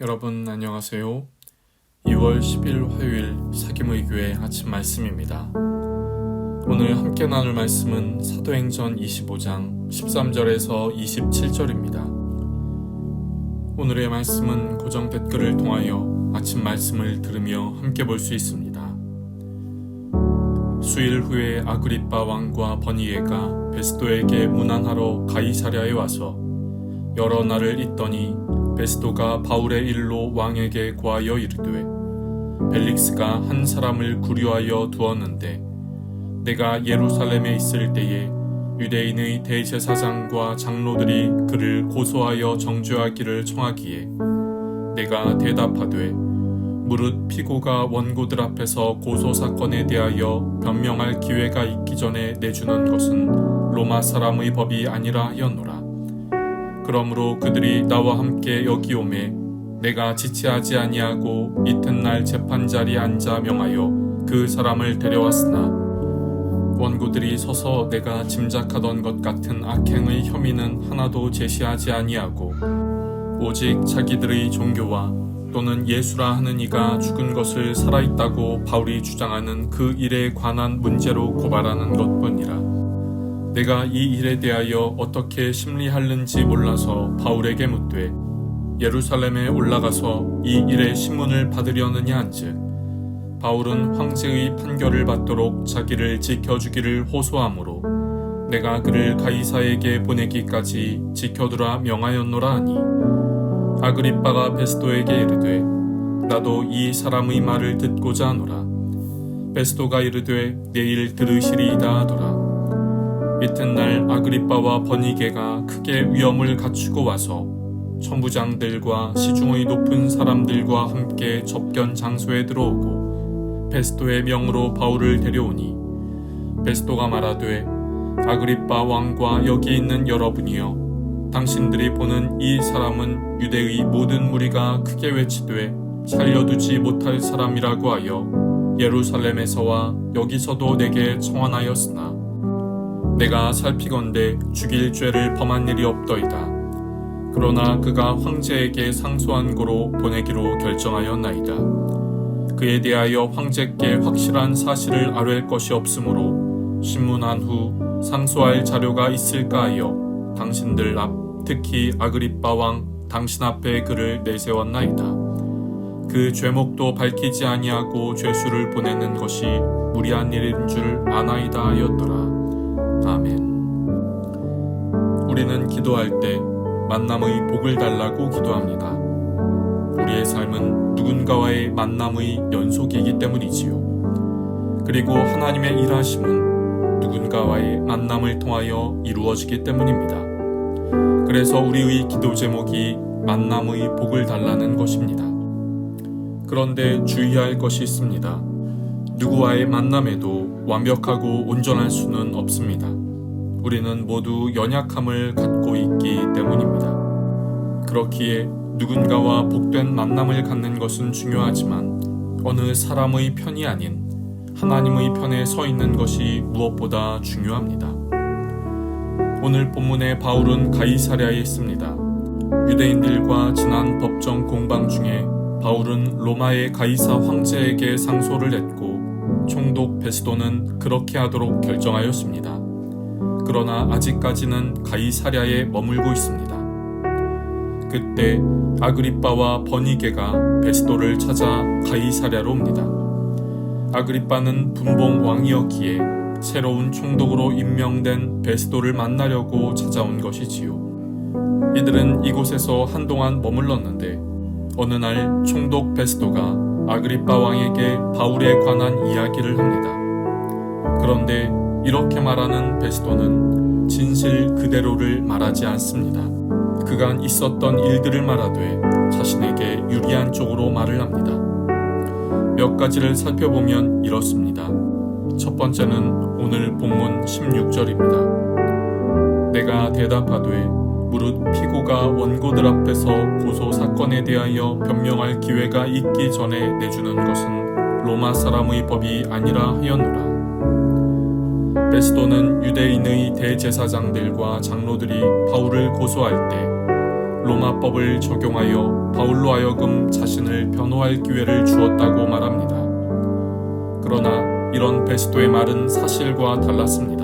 여러분 안녕하세요. 2월 10일 화요일 사김의 교회 아침 말씀입니다. 오늘 함께 나눌 말씀은 사도행전 25장 13절에서 27절입니다. 오늘의 말씀은 고정 댓글을 통하여 아침 말씀을 들으며 함께 볼 수 있습니다. 수일 후에 아그리빠 왕과 버니게가 베스도에게 문안하러 가이사랴에 와서 여러 날을 있더니 베스도가 바울의 일로 왕에게 고하여 이르되 벨릭스가 한 사람을 구류하여 두었는데 내가 예루살렘에 있을 때에 유대인의 대제사장과 장로들이 그를 고소하여 정죄하기를 청하기에 내가 대답하되 무릇 피고가 원고들 앞에서 고소사건에 대하여 변명할 기회가 있기 전에 내주는 것은 로마 사람의 법이 아니라 하였노라. 그러므로 그들이 나와 함께 여기 오매 내가 지체하지 아니하고 이튿날 재판자리에 앉아 명하여 그 사람을 데려왔으나 원고들이 서서 내가 짐작하던 것 같은 악행의 혐의는 하나도 제시하지 아니하고 오직 자기들의 종교와 또는 예수라 하는 이가 죽은 것을 살아있다고 바울이 주장하는 그 일에 관한 문제로 고발하는 것뿐이라. 내가 이 일에 대하여 어떻게 심리하는지 몰라서 바울에게 묻되 예루살렘에 올라가서 이 일의 신문을 받으려느냐 한즉 바울은 황제의 판결을 받도록 자기를 지켜주기를 호소하므로 내가 그를 가이사에게 보내기까지 지켜두라 명하였노라 하니 아그리빠가 베스도에게 이르되 나도 이 사람의 말을 듣고자 하노라. 베스도가 이르되 내일 들으시리이다 하더라. 이튿날 아그리빠와 버니게가 크게 위엄을 갖추고 와서 천부장들과 시중의 높은 사람들과 함께 접견 장소에 들어오고 베스도의 명으로 바울을 데려오니 베스도가 말하되 아그리빠 왕과 여기 있는 여러분이여 당신들이 보는 이 사람은 유대의 모든 무리가 크게 외치되 살려두지 못할 사람이라고 하여 예루살렘에서와 여기서도 내게 청원하였으나 내가 살피건대 죽일 죄를 범한 일이 없더이다. 그러나 그가 황제에게 상소한 고로 보내기로 결정하였나이다. 그에 대하여 황제께 확실한 사실을 아뢰 것이 없으므로 신문한 후 상소할 자료가 있을까 하여 당신들 앞 특히 아그리빠 왕 당신 앞에 그를 내세웠나이다. 그 죄목도 밝히지 아니하고 죄수를 보내는 것이 무리한 일인 줄 아나이다 하였더라. 아멘. 우리는 기도할 때 만남의 복을 달라고 기도합니다. 우리의 삶은 누군가와의 만남의 연속이기 때문이지요. 그리고 하나님의 일하심은 누군가와의 만남을 통하여 이루어지기 때문입니다. 그래서 우리의 기도 제목이 만남의 복을 달라는 것입니다. 그런데 주의할 것이 있습니다. 누구와의 만남에도 완벽하고 온전할 수는 없습니다. 우리는 모두 연약함을 갖고 있기 때문입니다. 그렇기에 누군가와 복된 만남을 갖는 것은 중요하지만 어느 사람의 편이 아닌 하나님의 편에 서 있는 것이 무엇보다 중요합니다. 오늘 본문의 바울은 가이사랴에 있습니다. 유대인들과 지난 법정 공방 중에 바울은 로마의 가이사 황제에게 상소를 했고 총독 베스도는 그렇게 하도록 결정하였습니다. 그러나 아직까지는 가이사랴에 머물고 있습니다. 그때 아그리빠와 버니게가 베스도를 찾아 가이사랴로 옵니다. 아그리빠는 분봉 왕이었기에 새로운 총독으로 임명된 베스도를 만나려고 찾아온 것이지요. 이들은 이곳에서 한동안 머물렀는데 어느 날 총독 베스도가 아그리빠 왕에게 바울에 관한 이야기를 합니다. 그런데 이렇게 말하는 베스도는 진실 그대로를 말하지 않습니다. 그간 있었던 일들을 말하되 자신에게 유리한 쪽으로 말을 합니다. 몇 가지를 살펴보면 이렇습니다. 첫 번째는 오늘 본문 16절입니다. 내가 대답하되 무릇 피고가 원고들 앞에서 고소 사건에 대하여 변명할 기회가 있기 전에 내주는 것은 로마 사람의 법이 아니라 하였노라. 베스도는 유대인의 대제사장들과 장로들이 바울을 고소할 때 로마법을 적용하여 바울로 하여금 자신을 변호할 기회를 주었다고 말합니다. 그러나 이런 베스도의 말은 사실과 달랐습니다.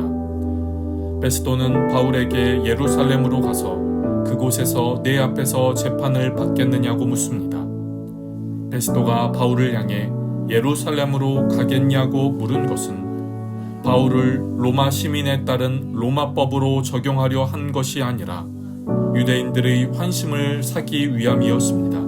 베스도는 바울에게 예루살렘으로 가서 그곳에서 내 앞에서 재판을 받겠느냐고 묻습니다. 베스도가 바울을 향해 예루살렘으로 가겠냐고 물은 것은 바울을 로마 시민에 따른 로마법으로 적용하려 한 것이 아니라 유대인들의 환심을 사기 위함이었습니다.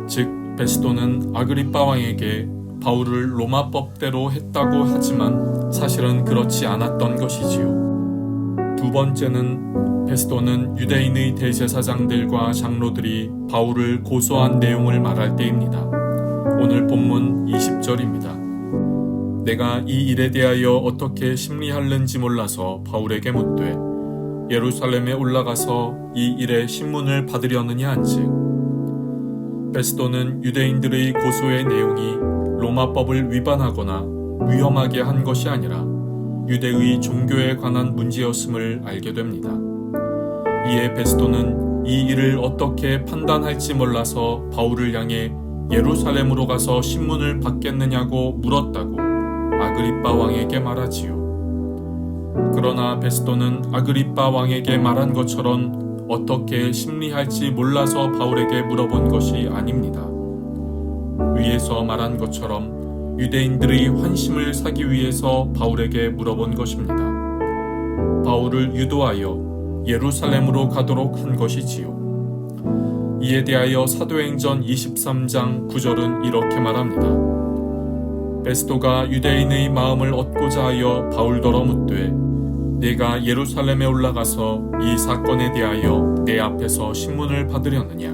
즉 베스도는 아그리빠 왕에게 바울을 로마법대로 했다고 하지만 사실은 그렇지 않았던 것이지요. 두 번째는 베스도는 유대인의 대제사장들과 장로들이 바울을 고소한 내용을 말할 때입니다. 오늘 본문 20절입니다. 내가 이 일에 대하여 어떻게 심리할는지 몰라서 바울에게 묻되 예루살렘에 올라가서 이 일의 신문을 받으려느냐 한즉 베스도는 유대인들의 고소의 내용이 로마법을 위반하거나 위험하게 한 것이 아니라 유대의 종교에 관한 문제였음을 알게 됩니다. 이에 베스도는 이 일을 어떻게 판단할지 몰라서 바울을 향해 예루살렘으로 가서 신문을 받겠느냐고 물었다고 아그리빠 왕에게 말하지요. 그러나 베스도는 아그리빠 왕에게 말한 것처럼 어떻게 심리할지 몰라서 바울에게 물어본 것이 아닙니다. 위에서 말한 것처럼 유대인들의 환심을 사기 위해서 바울에게 물어본 것입니다. 바울을 유도하여 예루살렘으로 가도록 한 것이지요. 이에 대하여 사도행전 23장 9절은 이렇게 말합니다. 베스도가 유대인의 마음을 얻고자 하여 바울더러 묻되 내가 예루살렘에 올라가서 이 사건에 대하여 내 앞에서 신문을 받으려느냐.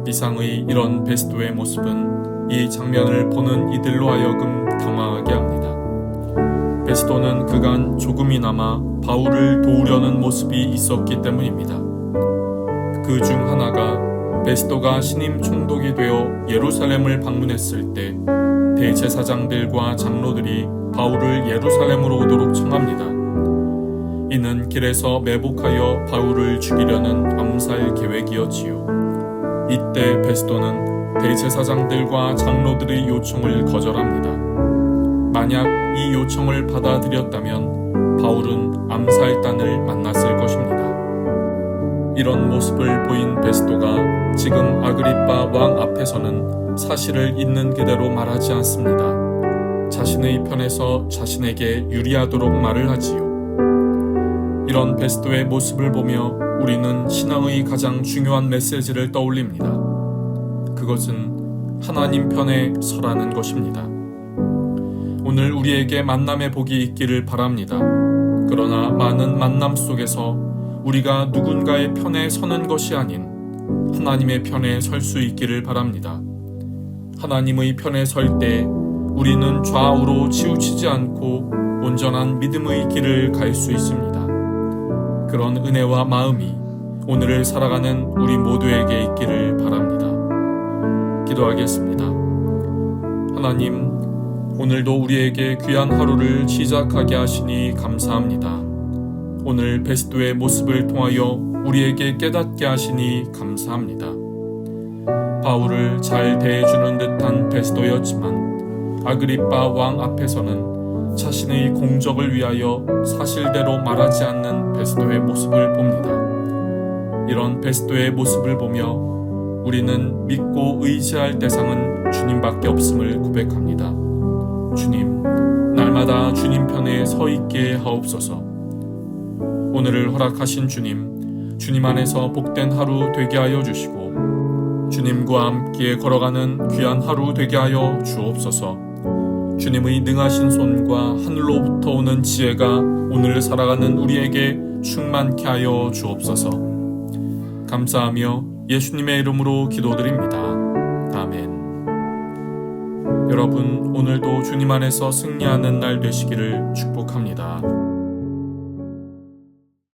이상의 이런 베스도의 모습은 이 장면을 보는 이들로 하여금 당황하게 합니다. 베스도는 그간 조금이나마 바울을 도우려는 모습이 있었기 때문입니다. 그 중 하나가 베스도가 신임 총독이 되어 예루살렘을 방문했을 때 대제사장들과 장로들이 바울을 예루살렘으로 오도록 청합니다. 이는 길에서 매복하여 바울을 죽이려는 암살 계획이었지요. 이때 베스도는 대제사장들과 장로들의 요청을 거절합니다. 만약 이 요청을 받아들였다면 바울은 암살단을 만났을 것입니다. 이런 모습을 보인 베스도가 지금 아그리빠 왕 앞에서는 사실을 있는 그대로 말하지 않습니다. 자신의 편에서 자신에게 유리하도록 말을 하지요. 이런 베스도의 모습을 보며 우리는 신앙의 가장 중요한 메시지를 떠올립니다. 그것은 하나님 편에 서라는 것입니다. 오늘 우리에게 만남의 복이 있기를 바랍니다. 그러나 많은 만남 속에서 우리가 누군가의 편에 서는 것이 아닌 하나님의 편에 설 수 있기를 바랍니다. 하나님의 편에 설 때 우리는 좌우로 치우치지 않고 온전한 믿음의 길을 갈 수 있습니다. 그런 은혜와 마음이 오늘을 살아가는 우리 모두에게 있기를 바랍니다. 기도하겠습니다. 하나님, 오늘도 우리에게 귀한 하루를 시작하게 하시니 감사합니다. 오늘 베스도의 모습을 통하여 우리에게 깨닫게 하시니 감사합니다. 바울을 잘 대해주는 듯한 베스도였지만 아그리빠 왕 앞에서는 자신의 공적을 위하여 사실대로 말하지 않는 베스도의 모습을 봅니다. 이런 베스도의 모습을 보며 우리는 믿고 의지할 대상은 주님밖에 없음을 고백합니다. 주님, 날마다 주님 편에 서 있게 하옵소서. 오늘을 허락하신 주님, 주님 안에서 복된 하루 되게 하여 주시고 주님과 함께 걸어가는 귀한 하루 되게 하여 주옵소서. 주님의 능하신 손과 하늘로부터 오는 지혜가 오늘 살아가는 우리에게 충만케 하여 주옵소서. 감사하며 예수님의 이름으로 기도드립니다. 아멘. 여러분, 오늘도 주님 안에서 승리하는 날 되시기를 축복합니다.